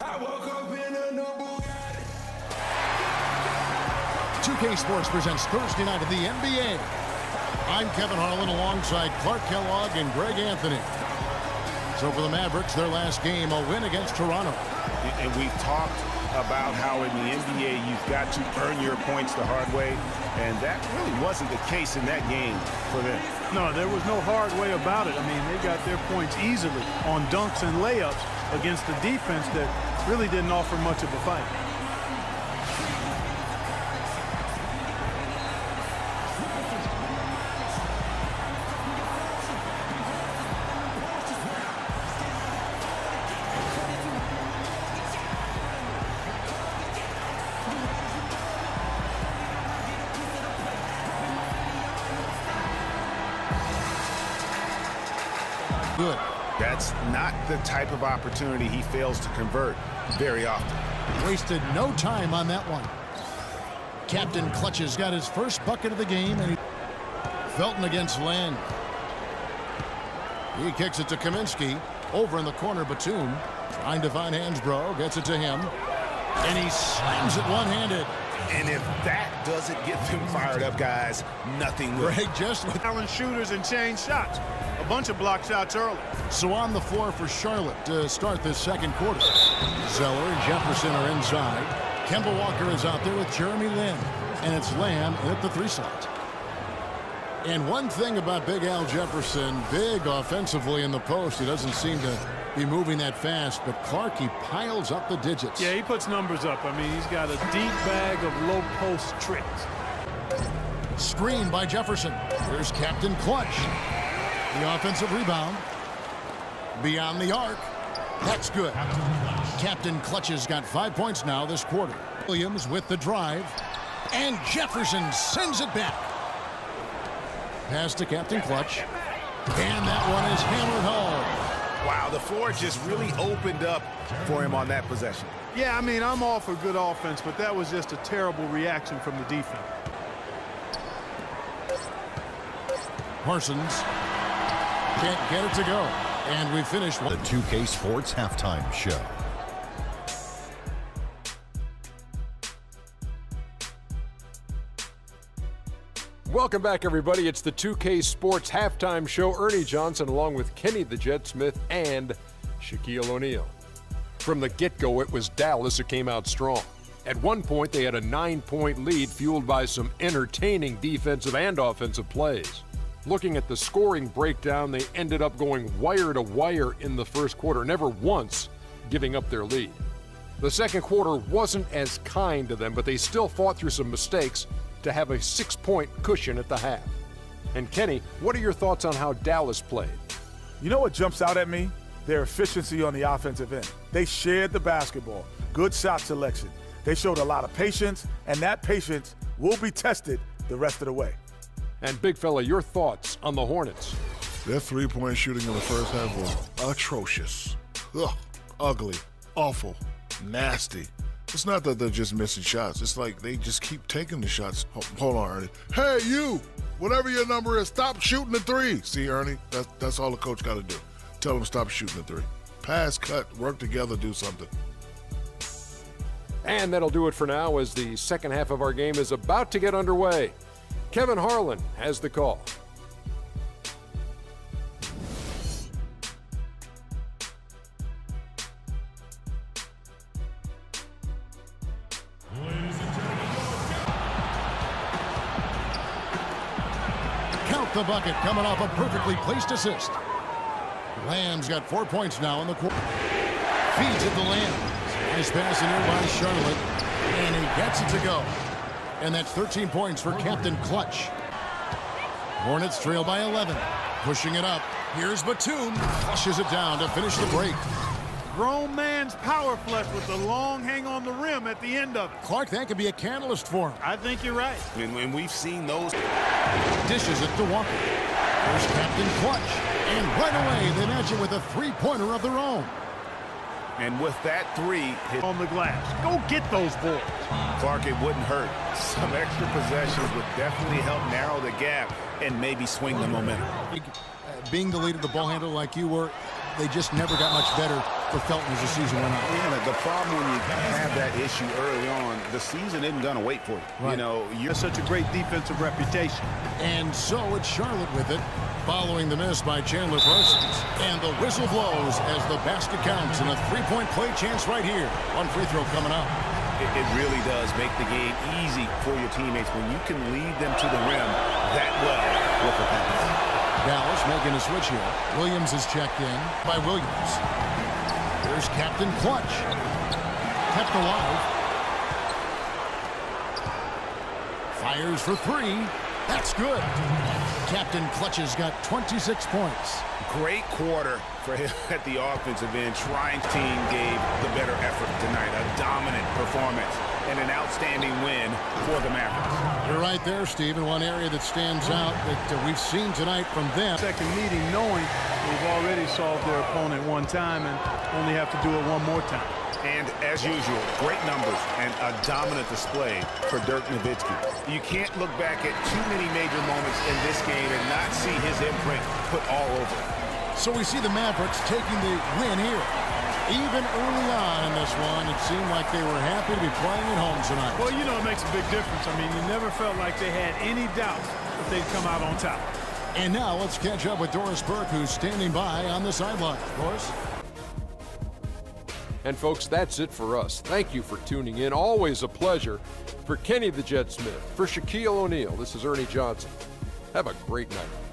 I woke up in a new Bugatti. 2K Sports presents Thursday night of the NBA. I'm Kevin Harlan alongside Clark Kellogg and Greg Anthony. So for the Mavericks, their last game, a win against Toronto. And we've talked about how in the NBA you've got to earn your points the hard way, and that really wasn't the case in that game for them. No, there was no hard way about it. I mean, they got their points easily on dunks and layups against a defense that really didn't offer much of a fight. Good. That's not the type of opportunity he fails to convert very often. Wasted no time on that one. Captain Clutch has got his first bucket of the game, and Felton against Land. He kicks it to Kaminsky. Over in the corner, Batum trying to find Hansbrough, gets it to him, and he slams it one-handed. And if that doesn't get them fired up, guys, nothing will. Greg just with Challenge shooters and change shots. A bunch of block shots early. So on the floor for Charlotte to start this second quarter. Zeller and Jefferson are inside. Kemba Walker is out there with Jeremy Lin. And it's Lamb at the 3 slot. And one thing about Big Al Jefferson, big offensively in the post. He doesn't seem to be moving that fast, but Clark, he piles up the digits. Yeah, he puts numbers up. I mean, he's got a deep bag of low post tricks. Screen by Jefferson. Here's Captain Clutch. The offensive rebound. Beyond the arc. That's good. Captain Clutch has got 5 points now this quarter. Williams with the drive. And Jefferson sends it back. Pass to Captain Clutch. And that one is hammered home. Wow, the floor just really opened up for him on that possession. Yeah, I mean, I'm all for good offense, but that was just a terrible reaction from the defense. Parsons can't get it to go. And we finished The 2K Sports Halftime Show. Welcome back, everybody. It's the 2K Sports Halftime Show. Ernie Johnson along with Kenny the Jet Smith and Shaquille O'Neal. From the get-go, it was Dallas who came out strong. At one point, they had a 9-point lead fueled by some entertaining defensive and offensive plays. Looking at the scoring breakdown, they ended up going wire to wire in the first quarter, never once giving up their lead. The second quarter wasn't as kind to them, but they still fought through some mistakes to have a 6-point cushion at the half. And Kenny, what are your thoughts on how Dallas played? You know what jumps out at me? Their efficiency on the offensive end. They shared the basketball, good shot selection. They showed a lot of patience, and that patience will be tested the rest of the way. And big fella, your thoughts on the Hornets? Their three-point shooting in the first half was atrocious. Ugh, ugly, awful, nasty. It's not that they're just missing shots. It's like they just keep taking the shots. Hold on, Ernie. Hey, you! Whatever your number is, stop shooting the three. See, Ernie, that's all the coach got to do. Tell them stop shooting the three. Pass, cut, work together, do something. And that'll do it for now as the second half of our game is about to get underway. Kevin Harlan has the call. Count the bucket coming off a perfectly placed assist. Lamb's got 4 points now in the quarter. Feeds it to Lamb. Nice pass in here by Charlotte. And he gets it to go. And that's 13 points for Captain Clutch. Hornets trail by 11. Pushing it up. Here's Batum. Flushes it down to finish the break. Grown man's power flush with the long hang on the rim at the end of it. Clark, that could be a catalyst for him. I think you're right. When we've seen those. Dishes it to Walker. Here's Captain Clutch. And right away, they match it with a three-pointer of their own. And with that three hit On the glass. Go get those boys. Clark, it wouldn't hurt. Some extra possessions would definitely help narrow the gap and maybe swing the momentum. Being the lead of the ball handler like you were, they just never got much better for Felton as the season went on. Yeah, the problem when you have that issue early on, the season isn't going to wait for you. Right. You know, you're Such a great defensive reputation. And so it's Charlotte with it, following the miss by Chandler Parsons. And the whistle blows as the basket counts, and a three-point play chance right here. One free throw coming up. It really does make the game easy for your teammates when you can lead them to the rim that well with the pass. Dallas making a switch here. Williams is checked in by Williams. There's Captain Clutch. Kept alive. Fires for three. That's good. Captain Clutch has got 26 points. Great quarter for him at the offensive end. Trying team gave the better effort tonight. A dominant performance and an outstanding win for the Mavericks. You're right there, Steve. And one area that stands out that we've seen tonight from them. Second meeting, knowing they've already solved their opponent one time and only have to do it one more time. And as usual, great numbers and a dominant display for Dirk Nowitzki. You can't look back at too many major moments in this game and not see his imprint put all over it. So we see the Mavericks taking the win here. Even early on in this one, it seemed like they were happy to be playing at home tonight. Well, you know, it makes a big difference. I mean, you never felt like they had any doubt that they'd come out on top. And now let's catch up with Doris Burke, who's standing by on the sideline. Doris? And folks, that's it for us. Thank you for tuning in. Always a pleasure. For Kenny the Jet Smith, for Shaquille O'Neal, this is Ernie Johnson. Have a great night.